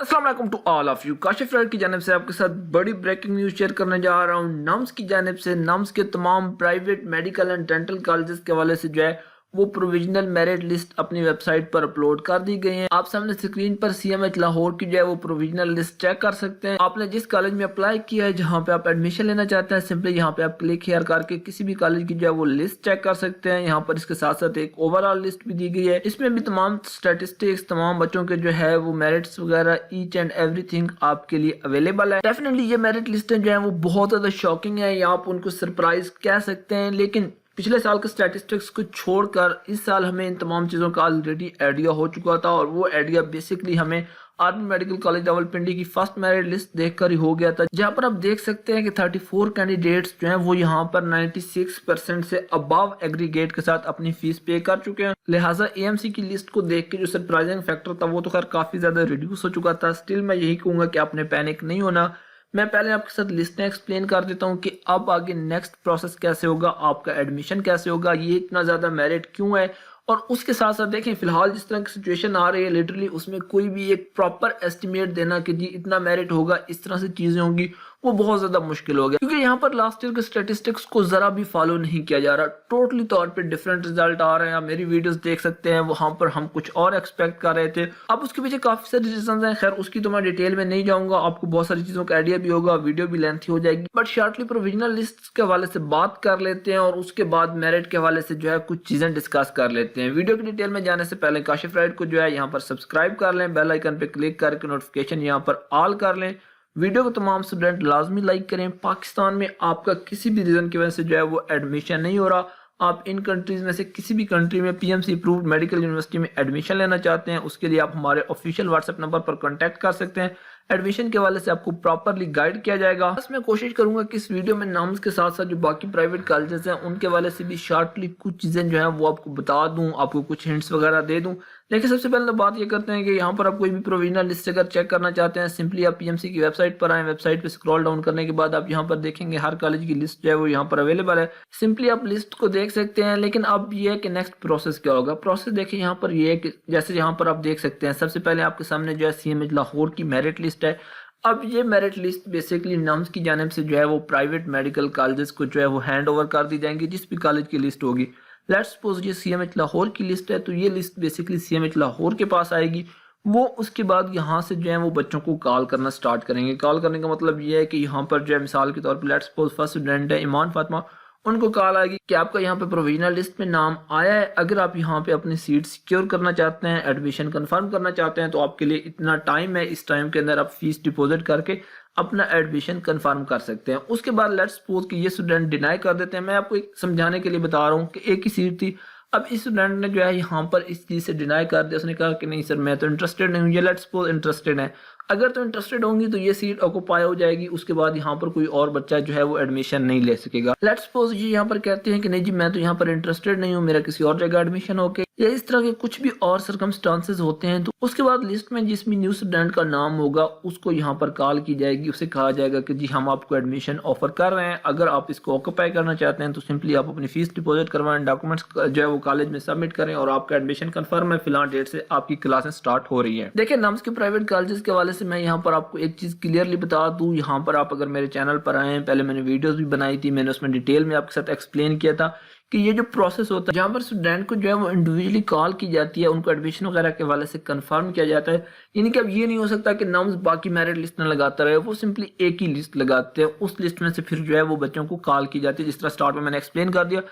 अस्सलाम वालेकुम to all of you. Kashif राइड की जानिब से आपके साथ बड़ी ब्रेकिंग न्यूज़ शेयर करने जा रहा हूँ। नम्स की जानिब से नम्स के तमाम private medical and dental colleges के हवाले से जो है वो प्रोविजनल मेरिट लिस्ट अपनी वेबसाइट पर अपलोड कर दी गई है। आप सामने स्क्रीन पर सीएमएच लाहौर की जो है वो प्रोविजनल लिस्ट चेक कर सकते हैं। आपने जिस कॉलेज में अप्लाई किया है, जहाँ पे आप एडमिशन लेना चाहते हैं, सिंपली यहाँ पे आप क्लिक हेयर करके किसी भी कॉलेज की जो है वो लिस्ट चेक कर सकते हैं। यहाँ पर इसके साथ साथ एक ओवरऑल लिस्ट भी दी गई है। इसमें भी तमाम स्टेटिस्टिक्स, तमाम बच्चों के जो है वो मेरिट्स वगैरह ईच एंड एवरीथिंग आपके लिए अवेलेबल है। डेफिनेटली ये मेरिट लिस्टें जो है वो बहुत ज्यादा शॉकिंग है, या आप उनको सरप्राइज कह सकते हैं। लेकिन पिछले साल के स्टैटिस्टिक्स को छोड़कर इस साल हमें इन तमाम चीज़ों का ऑलरेडी आइडिया हो चुका था, और वो आइडिया बेसिकली हमें आर्मी मेडिकल कॉलेज रावलपिंडी की फर्स्ट मेरिट लिस्ट देखकर ही हो गया था, जहां पर आप देख सकते हैं कि 34 कैंडिडेट्स जो हैं वो यहां पर 96% से अबव एग्रीगेट के साथ अपनी फीस पे कर चुके हैं। लिहाजा एएमसी की लिस्ट को देख के जो सरप्राइजिंग फैक्टर था वो तो खैर काफी ज्यादा रिड्यूस हो चुका था। स्टिल मैं यही कहूंगा कि आपने पैनिक नहीं होना। मैं पहले आपके साथ लिस्टें एक्सप्लेन कर देता हूं कि अब आगे नेक्स्ट प्रोसेस कैसे होगा, आपका एडमिशन कैसे होगा, ये इतना ज़्यादा मेरिट क्यों है। और उसके साथ साथ देखें फिलहाल जिस तरह की सिचुएशन आ रही है, लिटरली उसमें कोई भी एक प्रॉपर एस्टिमेट देना कि जी इतना मेरिट होगा, इस तरह से चीज़ें होंगी, वो बहुत ज़्यादा मुश्किल हो गया, क्योंकि यहाँ पर लास्ट ईयर के स्टेटिस्टिक्स को ज़रा भी फॉलो नहीं किया जा रहा। टोटली तौर पे डिफरेंट रिजल्ट आ रहे हैं। आप मेरी वीडियोस देख सकते हैं, वहाँ पर हम कुछ और एक्सपेक्ट कर रहे थे। अब उसके पीछे काफ़ी सारी रीजन हैं, खैर उसकी तो मैं डिटेल में नहीं जाऊँगा, आपको बहुत सारी चीज़ों का आइडिया भी होगा, वीडियो भी लेंथी हो जाएगी। बट शॉर्टली प्रोविजनल लिस्ट के हवाले से बात कर लेते हैं, और उसके बाद मेरिट के हवाले से जो है कुछ चीज़ें डिस्कस कर लेते हैं। वीडियो की डिटेल में जाने से पहले काशिफ राइड को जो है यहाँ पर सब्सक्राइब कर लें, बेल आइकन पे क्लिक करके नोटिफिकेशन यहाँ पर ऑल कर लें। वीडियो को तमाम स्टूडेंट लाजमी लाइक करें। पाकिस्तान में आपका किसी भी रीजन की वजह से जो है वो एडमिशन नहीं हो रहा, आप इन कंट्रीज में से किसी भी कंट्री में पीएमसी अप्रूव्ड मेडिकल यूनिवर्सिटी में एडमिशन लेना चाहते हैं, उसके लिए आप हमारे ऑफिशियल व्हाट्सएप नंबर पर कांटेक्ट कर सकते हैं। एडमिशन के हवाले से आपको प्रॉपरली गाइड किया जाएगा। बस मैं कोशिश करूंगा कि इस वीडियो में नाम्स के साथ साथ जो बाकी प्राइवेट कॉलेजेस हैं उनके हवाले से भी शॉर्टली कुछ चीज़ें जो है वो आपको बता दूं, आपको कुछ हिंट्स वगैरह दे दूं। लेकिन सबसे पहले तो बात ये करते हैं कि यहाँ पर आप कोई भी प्रोविजनल लिस्ट अगर चेक करना चाहते हैं, सिंपली आप पीएमसी की वेबसाइट पर आए। वेबसाइट पे स्क्रॉल डाउन करने के बाद आप यहाँ पर देखेंगे हर कॉलेज की लिस्ट जो है वो यहाँ पर अवेलेबल है। सिंपली आप लिस्ट को देख सकते हैं। लेकिन अब ये है कि नेक्स्ट प्रोसेस क्या होगा। प्रोसेस देखिए यहाँ पर ये है कि जैसे यहाँ पर आप देख सकते हैं, सबसे पहले आपके सामने जो है सीएमएच लाहौर की मेरिट लिस्ट है। अब ये मेरिट लिस्ट बेसिकली नम्स की जानिब से जो है वो प्राइवेट मेडिकल कॉलेजेस को जो है वो हैंड ओवर कर दी जाएंगी, जिस भी कॉलेज की लिस्ट होगी। लेट्स सपोज ये सीएमएच लाहौर की लिस्ट है, तो ये लिस्ट बेसिकली सीएमएच लाहौर के पास आएगी। वो उसके बाद यहाँ से जो है वो बच्चों को कॉल करना स्टार्ट करेंगे। कॉल करने का मतलब ये है कि यहाँ पर जो है मिसाल के तौर पर लेट्स सपोज फर्स्ट स्टूडेंट है ईमान फातिमा, उनको कॉल आएगी कि आपका यहाँ पे प्रोविजनल लिस्ट में नाम आया है। अगर आप यहाँ पे अपनी सीट सिक्योर करना चाहते हैं, एडमिशन कंफर्म करना चाहते हैं, तो आपके लिए इतना टाइम है, इस टाइम के अंदर आप फीस डिपॉजिट करके अपना एडमिशन कंफर्म कर सकते हैं। उसके बाद लेट्स सपोज कि ये स्टूडेंट डिनाई कर देते हैं। मैं आपको एक समझाने के लिए बता रहा हूँ कि एक ही सीट थी। अब इस स्टूडेंट ने जो है यहाँ पर इस चीज़ से डिनाई कर दिया, उसने कहा कि नहीं सर मैं तो इंटरेस्टेड नहीं हूँ। ये लेट्स सपोज इंटरेस्टेड है, अगर तो इंटरेस्टेड होंगी तो ये सीट ऑक्यूपाई हो जाएगी। उसके बाद यहाँ पर कोई और बच्चा जो है वो एडमिशन नहीं ले सकेगा। लेट्स सपोज ये यहाँ पर कहते हैं कि नहीं जी मैं तो यहाँ पर इंटरेस्टेड नहीं हूँ, मेरा किसी और जगह एडमिशन होके, या इस तरह के कुछ भी और सर्कमस्टांसेस होते हैं, तो उसके बाद लिस्ट में जिस भी न्यू स्टूडेंट का नाम होगा उसको यहाँ पर कॉल की जाएगी। उसे कहा जाएगा कि जी हम आपको एडमिशन ऑफर कर रहे हैं, अगर आप इसको ऑक्यूपाई करना चाहते हैं तो सिंपली आप अपनी फीस डिपॉजिट करवाएं, डॉक्यूमेंट्स जो है वो कॉलेज में सबमिट करें, और आपका एडमिशन कंफर्म है। फिलहाल डेट से आपकी क्लासें स्टार्ट हो रही है। देखिए नाम्स के प्राइवेट कॉलेजेस के हवाले से मैं यहाँ पर आपको एक चीज क्लियरली बता दूं। यहाँ पर आप अगर मेरे चैनल पर आए हैं, पहले मैंने वीडियोस भी बनाई थी, मैंने उसमें डिटेल में आपके साथ एक्सप्लेन किया था कि ये जो प्रोसेस होता है जहाँ पर स्टूडेंट को जो है वो इंडिविजुअली कॉल की जाती है, उनको एडमिशन वगैरह के हवाले से कंफर्म किया जाता है। यानी कि अब ये नहीं हो सकता कि नाम्स बाकी मेरिट लिस्ट में लगाता रहे, वो सिंपली एक ही लिस्ट लगाते हैं, उस लिस्ट में से फिर जो है वो बच्चों को कॉल की जाती है, जिस तरह स्टार्ट में मैंने एक्सप्लेन कर दिया।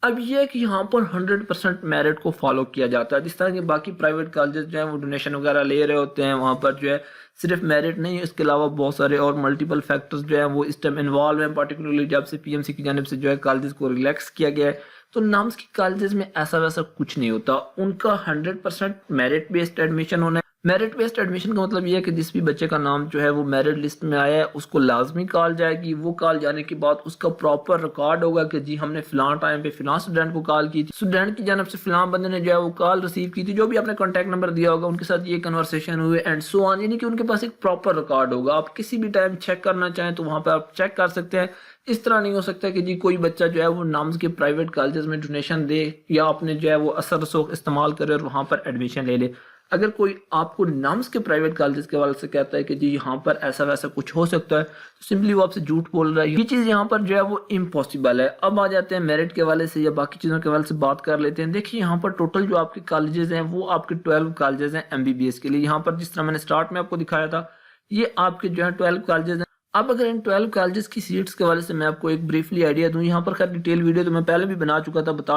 अब यह है कि यहाँ पर 100% मेरिट को फॉलो किया जाता है। जिस तरह के बाकी प्राइवेट कॉलेजेस जो है वो डोनेशन वगैरह ले रहे होते हैं, वहाँ पर जो है सिर्फ मेरिट नहीं, इसके अलावा बहुत सारे और मल्टीपल फैक्टर्स जो है वो इस टाइम इन्वॉल्व हैं। पर्टिकुलरली जब से पीएमसी की जानिब से जो है कॉलेजेस को रिलैक्स किया गया है, तो नाम्स की कॉलेजेस में ऐसा वैसा कुछ नहीं होता। उनका 100% मेरिट बेस्ड एडमिशन होना है। मेरिट बेस्ड एडमिशन का मतलब ये है कि जिस भी बच्चे का नाम जो है वो मेरिट लिस्ट में आया है उसको लाजमी कॉल जाएगी। वो कॉल जाने के बाद उसका प्रॉपर रिकॉर्ड होगा कि जी हमने फिलां टाइम पे फिलां स्टूडेंट को कॉल की थी, स्टूडेंट की जानब से फिलां बंदे ने जो है वो कॉल रिसीव की थी, जो भी आपने कॉन्टैक्ट नंबर दिया होगा उनके साथ ये कन्वर्सेशन हुए एंड सो ऑन। यानी कि उनके पास एक प्रॉपर रिकॉर्ड होगा। आप किसी भी टाइम चेक करना चाहें तो वहाँ पर आप चेक कर सकते हैं। इस तरह नहीं हो सकता कि जी कोई बच्चा जो है वो नाम्स के प्राइवेट कॉलेजेस में डोनेशन दे या अपने जो है वो असर रसूख इस्तेमाल करे और वहाँ पर एडमिशन ले ले। अगर कोई आपको नम्स के प्राइवेट कॉलेजेस के हवाले से कहता है कि जी यहाँ पर ऐसा वैसा कुछ हो सकता है, तो सिंपली वो आपसे झूठ बोल रहा है। ये चीज़ यहाँ पर जो है वो इम्पॉसिबल है। अब आ जाते हैं मेरिट के हवाले से या बाकी चीज़ों के हवाले से बात कर लेते हैं। देखिए यहाँ पर टोटल जो आपके कॉलेजेस हैं वो आपके 12 कॉलेजेस हैं MBBS के लिए। यहाँ पर जिस तरह मैंने स्टार्ट में आपको दिखाया था, ये आपके जो है 12 कॉलेजेस हैं। अब अगर इन 12 कॉलेजेस की सीट्स के हवाले से मैं आपको एक ब्रीफली आइडिया दूं, यहाँ पर खैर डिटेल वीडियो तो मैं पहले भी बता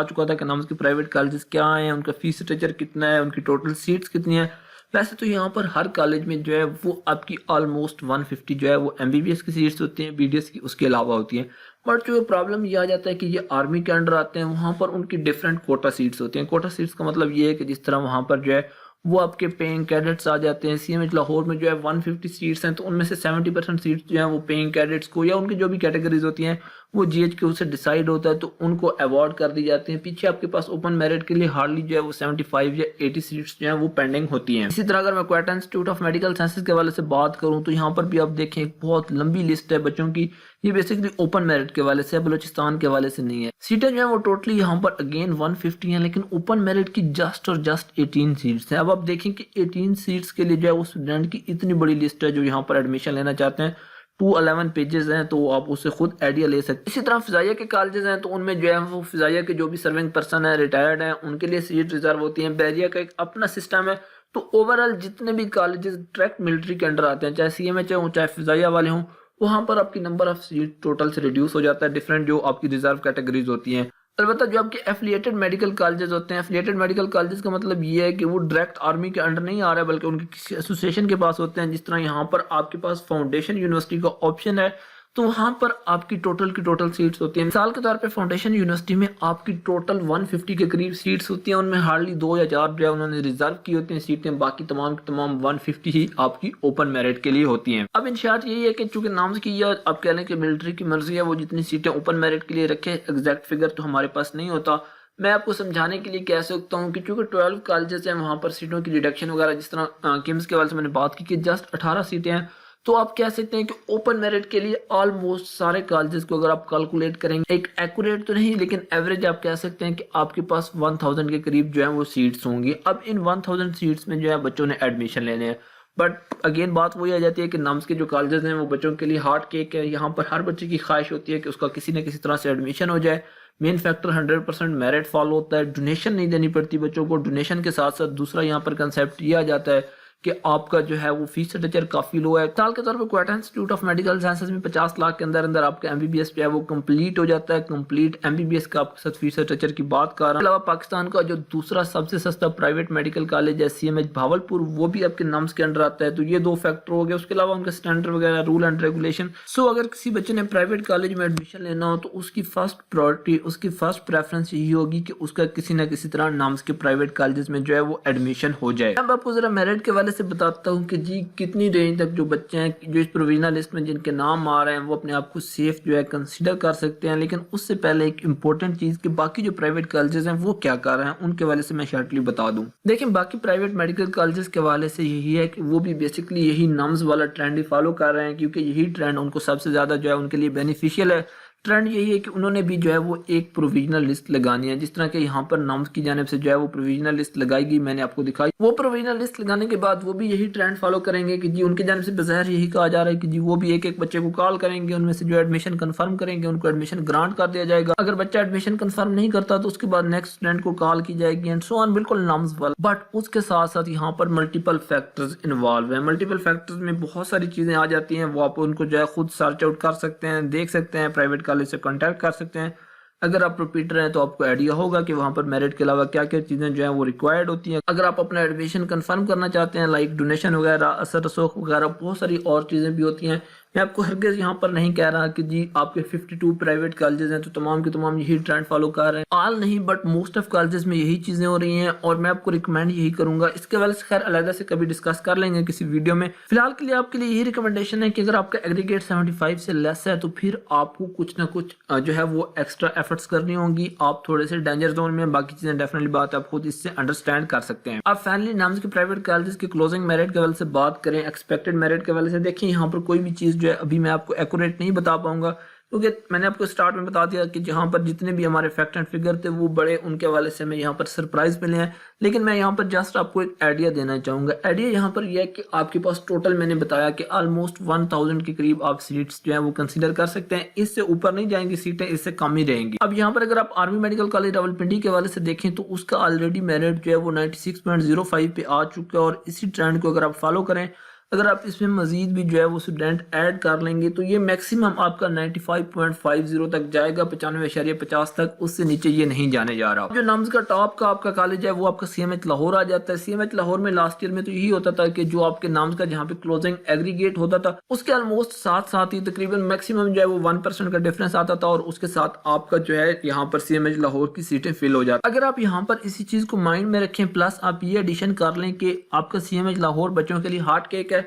चुका था कि नाम के प्राइवेट कॉलेजेस क्या हैं, उनका फीस स्ट्रक्चर कितना है, उनकी टोटल सीट्स कितनी है। वैसे तो यहाँ पर हर कॉलेज में जो है वो आपकी ऑलमोस्ट 150 जो है वो MBBS की सीट्स होती हैं, BDS की उसके अलावा होती हैं। बट जो प्रॉब्लम ये आ जाता है कि ये आर्मी के अंडर आते हैं, वहाँ पर उनकी डिफरेंट कोटा सीट्स होती हैं। कोटा सीट्स का मतलब ये है कि जिस तरह वहाँ पर जो है वो आपके पेइंग कैडेट्स आ जाते हैं। CMH लाहौर में जो है 150 सीट्स हैं, तो उनमें से 70% सीट्स जो हैं वो पेइंग कैडेट्स को या उनकी जो भी कैटेगरीज होती हैं वो GHQ से डिसाइड होता है, तो उनको अवॉर्ड कर दी जाती हैं। पीछे आपके पास ओपन मेरिट के लिए हार्डली जो है वो 75 या 80 सीट्स जो है वो पेंडिंग होती हैं। इसी तरह अगर मैं Quetta institute of medical sciences के हवाले से बात करूँ तो यहाँ पर भी आप देखें एक बहुत लंबी लिस्ट है बच्चों की। ये बेसिकली ओपन मेरिट के हवाले से, बलूचिस्तान के हवाले से नहीं है। सीटें जो है वो टोटली यहाँ पर अगेन 150 हैं, लेकिन ओपन मेरिट की जस्ट 18 सीट्स हैं। अब आप देखें कि 18 सीट्स के लिए जो है वो स्टूडेंट की इतनी बड़ी लिस्ट है जो यहाँ पर एडमिशन लेना चाहते हैं। 211 पेजेस हैं, तो आप उससे खुद आइडिया ले सकते हैं। इसी तरह फिजाइया के कॉलेजेस हैं, तो उनमें जो है वो फिजाइया के जो भी सर्विंग पर्सन है, रिटायर्ड हैं, उनके लिए सीट रिजर्व होती हैं। बैरिया का एक अपना सिस्टम है। तो ओवरऑल जितने भी कॉलेजेस डायरेक्ट मिलिट्री के अंडर आते हैं, चाहे CMH हो चाहे फिजाइया वाले हों, वहाँ पर आपकी नंबर ऑफ सीट टोटल से रिड्यूस हो जाता है, डिफरेंट जो आपकी रिजर्व कैटेगरीज होती हैं। अलबत्ता जो आपके एफिलिएटेड मेडिकल कॉलेजेस होते हैं, एफिलिएटेड मेडिकल कॉलेजेस का मतलब ये है कि वो डायरेक्ट आर्मी के अंडर नहीं आ रहा है, बल्कि उनके किसी एसोसिएशन के पास होते हैं। जिस तरह यहाँ पर आपके पास फाउंडेशन यूनिवर्सिटी का ऑप्शन है, तो वहाँ पर आपकी टोटल की टोटल सीट्स होती हैं। मिसाल के तौर पे फाउंडेशन यूनिवर्सिटी में आपकी टोटल 150 के करीब सीट्स होती हैं, उनमें हार्डली 2 या 4 जो है उन्होंने रिजर्व की होती हैं सीटें, बाकी तमाम की तमाम 150 ही आपकी ओपन मेरिट के लिए होती हैं। अब इंशाअल्लाह यही है कि चूंकि नाम की या आप कह लें कि मिलिट्री की मर्जी है, वो जितनी सीटें ओपन मेरिट के लिए रखे, एग्जैक्ट फिगर तो हमारे पास नहीं होता। मैं आपको समझाने के लिए कह सकता हूँ कि चूंकि 12 कॉलेजेस हैं, वहाँ पर सीटों की रिडक्शन वगैरह, जिस तरह किम्स के हवाले से मैंने बात की कि जस्ट 18 सीटें हैं, तो आप कह सकते हैं कि ओपन मेरिट के लिए ऑलमोस्ट सारे कॉलेजेस को अगर आप कैलकुलेट करेंगे, एक एक्यूरेट तो नहीं लेकिन एवरेज आप कह सकते हैं कि आपके पास 1000 के करीब जो है वो सीट्स होंगी। अब इन 1000 सीट्स में जो है बच्चों ने एडमिशन लेने हैं। बट अगेन बात वही आ जाती है कि नाम्स के जो कॉलेजेस हैं वो बच्चों के लिए हार्ड केक है। यहाँ पर हर बच्चे की ख्वाहिश होती है कि उसका किसी न किसी तरह से एडमिशन हो जाए। मेन फैक्टर 100% मेरिट फॉलो होता है, डोनेशन नहीं देनी पड़ती बच्चों को। डोनेशन के साथ साथ दूसरा यहाँ पर कंसेप्ट ये आ जाता है कि आपका जो है वो फीस स्ट्रक्चर काफी लो है। साल के तौर पे Quetta institute of medical sciences में 50 लाख के अंदर अंदर आपका MBBS जो है वो कंप्लीट हो जाता है। कंप्लीट MBBS का आपके साथ फीस स्ट्रक्चर की बात कर रहा हूं। अलावा पाकिस्तान का जो दूसरा सबसे सस्ता प्राइवेट मेडिकल कॉलेज है CMH भावलपुर, वो भी आपके नाम्स के अंडर आता है। तो ये 2 फैक्टर हो गए। उसके अलावा उनका स्टैंडर्ड वगैरह, रूल एंड रेगुलेशन। सो अगर किसी बच्चे ने प्राइवेट कॉलेज में एडमिशन लेना हो तो उसकी फर्स्ट प्रायोरिटी, उसकी फर्स्ट प्रेफरेंस यही होगी कि उसका किसी न किसी तरह नाम्स के प्राइवेट कॉलेज में जो है वो एडमिशन हो जाए। अब आपको जरा मेरिट के वाले से बताता हूँ कि जी कितनी रेंज तक जो बच्चे हैं जो इस प्रोविजनल लिस्ट में जिनके नाम आ रहे हैं वो अपने आप को सेफ जो है कंसीडर कर सकते हैं। लेकिन उससे पहले एक इंपॉर्टेंट चीज कि बाकी जो प्राइवेट कॉलेजेस हैं वो क्या कर रहे हैं, उनके वाले से मैं शॉर्टली बता दूं। देखिए बाकी प्राइवेट मेडिकल कॉलेजेस के वाले से यही है कि वो भी बेसिकली यही नम्स वाला ट्रेंड ही फॉलो कर रहे हैं, क्योंकि यही ट्रेंड उनको सबसे ज्यादा जो है उनके लिए बेनिफिशियल है। ट्रेंड यही है कि उन्होंने भी जो है वो एक प्रोविजनल लिस्ट लगानी है। जिस तरह के यहाँ पर नाम्स की जानिब से जो है वो प्रोविजनल लिस्ट लगाई गई, मैंने आपको दिखाई। वो प्रोविजनल लिस्ट लगाने के बाद वो भी यही ट्रेंड फॉलो करेंगे कि जी उनकी जानिब से बज़ाहिर यही कहा जा रहा है कि जी वो भी एक एक बच्चे को कॉल करेंगे, उनमें से जो एडमिशन कंफर्म करेंगे, उनको एडमिशन ग्रांट कर दिया जाएगा। अगर बच्चा एडमिशन कंफर्म नहीं करता तो उसके बाद नेक्स्ट स्टूडेंट को कॉल की जाएगी एंड सो ऑन, बिल्कुल नाम्स वाला। बट उसके साथ साथ यहाँ पर मल्टीपल फैक्टर्स इन्वॉल्व है। मल्टीपल फैक्टर्स में बहुत सारी चीजें आ जाती हैं, वो आप उनको जो है खुद सर्च आउट कर सकते हैं, देख सकते हैं, प्राइवेट कॉलेज से कॉन्टैक्ट कर सकते हैं। अगर आप प्रोपीटर हैं तो आपको आइडिया होगा कि वहां पर मेरिट के अलावा क्या क्या चीजें जो है वो रिक्वायर्ड होती हैं। अगर आप अपना एडमिशन कंफर्म करना चाहते हैं, लाइक डोनेशन वगैरह, असर रसूख वगैरह, बहुत सारी और चीजें भी होती हैं। मैं आपको हरगिज़ यहाँ पर नहीं कह रहा कि जी आपके 52 प्राइवेट कॉलेजेस हैं तो तमाम के तमाम यही ट्रेंड फॉलो कर रहे हैं। ऑल नहीं बट मोस्ट ऑफ कॉलेजेस में यही चीजें हो रही हैं और मैं आपको रिकमेंड यही करूंगा। इसके वाले से खैर अलग से कभी डिस्कस कर लेंगे किसी वीडियो में। फिलहाल के लिए आपके लिए यही रिकमेंडेशन है कि अगर आपका एग्रीगेट 75 से लेस है तो फिर आपको कुछ ना कुछ जो है वो एक्स्ट्रा एफर्ट्स करनी होंगी। आप थोड़े से डेंजर जोन में, बाकी चीजें डेफिनेटली बात आप खुद इससे अंडरस्टैंड कर सकते हैं। अब फाइनली नाम्स के प्राइवेट कॉलेजेस के क्लोजिंग मेरिट के वाले से बात करें, एक्सपेक्टेड मेरिट के वाले से देखिए यहाँ पर कोई भी चीज जो है अभी मैं आपको एक्यूरेट नहीं बता पाऊंगा, क्योंकि मैंने आपको स्टार्ट में बता दिया कि जहाँ पर जितने भी हमारे फैक्ट एंड फिगर थे वो बड़े, उनके हवाले से हमें यहाँ पर सरप्राइज मिले हैं। लेकिन मैं यहाँ पर जस्ट आपको एक आइडिया देना चाहूँगा। आइडिया यहाँ पर यह है कि आपके पास टोटल मैंने बताया कि ऑलमोस्ट 1000 के करीब आप सीट्स जो है वो कंसीडर कर सकते हैं। इससे ऊपर नहीं जाएंगी सीटें, इससे कम ही रहेंगी। अब यहाँ पर अगर आप आर्मी मेडिकल कॉलेज रावलपिंडी के हवाले से देखें तो उसका ऑलरेडी मेरिट जो है वो 96.05 पे आ चुका है, और इसी ट्रेंड को अगर आप फॉलो करें, अगर आप इसमें मजीद भी जो है वो स्टूडेंट ऐड कर लेंगे तो ये मैक्सिमम आपका 95.50 तक जाएगा, 95.50 तक, उससे नीचे ये नहीं जाने जा रहा। जो नम्स का टॉप का आपका कॉलेज है वो आपका CMH लाहौर आ जाता है। CMH लाहौर में लास्ट ईयर में तो यही होता था कि जो आपके नम्स का जहाँ पे क्लोजिंग एग्रीगेट होता था उसके ऑलमोस्ट साथ ही तकरीबन मैक्सिमम जो है वो 1% का डिफरेंस आता था, और उसके साथ आपका जो है यहाँ पर CMH लाहौर की सीटें फिल हो जाती। अगर आप यहाँ पर इसी चीज को माइंड में रखें, प्लस आप ये एडिशन कर लें कि आपका CMH लाहौर बच्चों के लिए हार्ट केक है,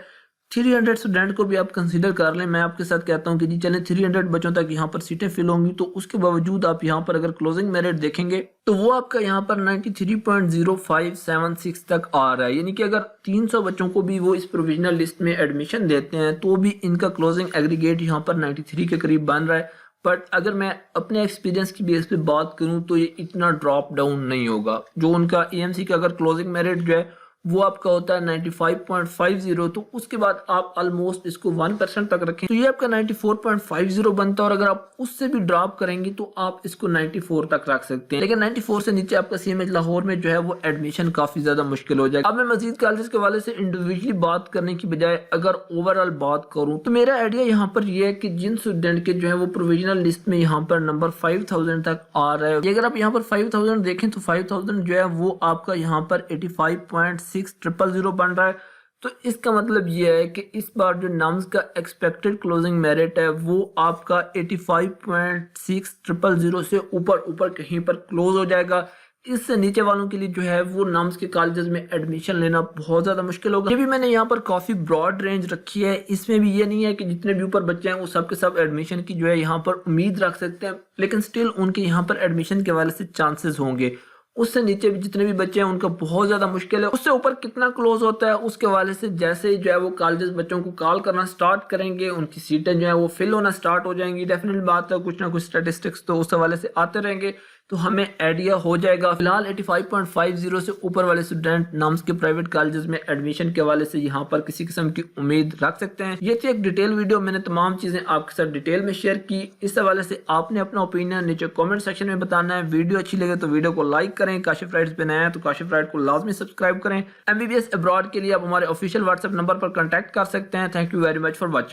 300 स्टूडेंट को भी आप कंसीडर कर लें। मैं आपके साथ कहता हूं कि जी चलें 300 बच्चों तक यहाँ पर सीटें फिल होंगी, तो उसके बावजूद आप यहाँ पर अगर क्लोजिंग मेरिट देखेंगे तो वो आपका यहाँ पर 93.0576 तक आ रहा है। यानी कि अगर 300 बच्चों को भी वो इस प्रोविजनल लिस्ट में एडमिशन देते हैं तो भी इनका क्लोजिंग एग्रीगेट यहाँ पर 93 के करीब बन रहा है। बट अगर मैं अपने एक्सपीरियंस की बेस पे बात करूं तो ये इतना ड्रॉप डाउन नहीं होगा। जो उनका EMC का अगर क्लोजिंग मेरिट जो है वो आपका होता है 95.50, तो उसके बाद आप ऑलमोस्ट इसको 1% तक रखें तो ये आपका 94.50 बनता है, और अगर आप उससे भी ड्रॉप करेंगे तो आप इसको 94 तक रख सकते हैं। लेकिन 94 से नीचे आपका CMH लाहौर में जो है वो एडमिशन काफी ज्यादा मुश्किल हो जाएगा। अब मैं मजीद कॉलेज के हवाले से इंडिविजुअली बात करने की बजाय अगर ओवरऑल बात करूं तो मेरा आइडिया यहाँ पर यह है कि जिन स्टूडेंट के जो है वो प्रोविजनल लिस्ट में यहाँ पर नंबर 5000 तक आ रहा है, अगर आप यहाँ पर 5000 देखें तो 5000 जो है वो आपका यहाँ पर 85.6000 बन रहा है। तो इसका मतलब ये है कि इस बार जो नम्स का एक्सपेक्टेड क्लोजिंग मेरिट है वो आपका 85.6000 से ऊपर कहीं पर क्लोज हो जाएगा। इससे नीचे वालों के लिए जो है वो नम्स के कॉलेजेस में एडमिशन लेना बहुत ज्यादा मुश्किल होगा। ये भी मैंने यहाँ पर काफी ब्रॉड रेंज रखी है। इसमें भी ये नहीं है कि जितने भी ऊपर बच्चे हैं वो सब के सब एडमिशन की जो है यहाँ पर उम्मीद रख सकते हैं, लेकिन स्टिल उनके यहाँ पर एडमिशन के हवाले से चांसेस होंगे। उससे नीचे भी जितने भी बच्चे हैं उनका बहुत ज्यादा मुश्किल है। उससे ऊपर कितना क्लोज होता है उसके हवाले से जैसे ही जो है वो कॉलेजेस बच्चों को कॉल करना स्टार्ट करेंगे, उनकी सीटें जो है वो फिल होना स्टार्ट हो जाएंगी। डेफिनेट बात है, कुछ ना कुछ स्टैटिस्टिक्स तो उस हवाले से आते रहेंगे तो हमें आइडिया हो जाएगा। फिलहाल 85.50 से ऊपर वाले स्टूडेंट नम्स के प्राइवेट कॉलेजेस में एडमिशन के हवाले से यहाँ पर किसी किस्म की उम्मीद रख सकते हैं। ये थी एक डिटेल वीडियो, मैंने तमाम चीजें आपके साथ डिटेल में शेयर की। इस हवाले से आपने अपना ओपिनियन नीचे कमेंट सेक्शन में बताना है। वीडियो अच्छी लगे तो वीडियो को लाइक करें। काशिफ राइट्स पे नए हैं तो काशिफ राइट को लाजमी सब्सक्राइब करें। MBBS अब्रॉड के लिए आप हमारे ऑफिशियल व्हाट्सएप नंबर पर कॉन्टैक्ट कर सकते हैं। Thank you very much for watching.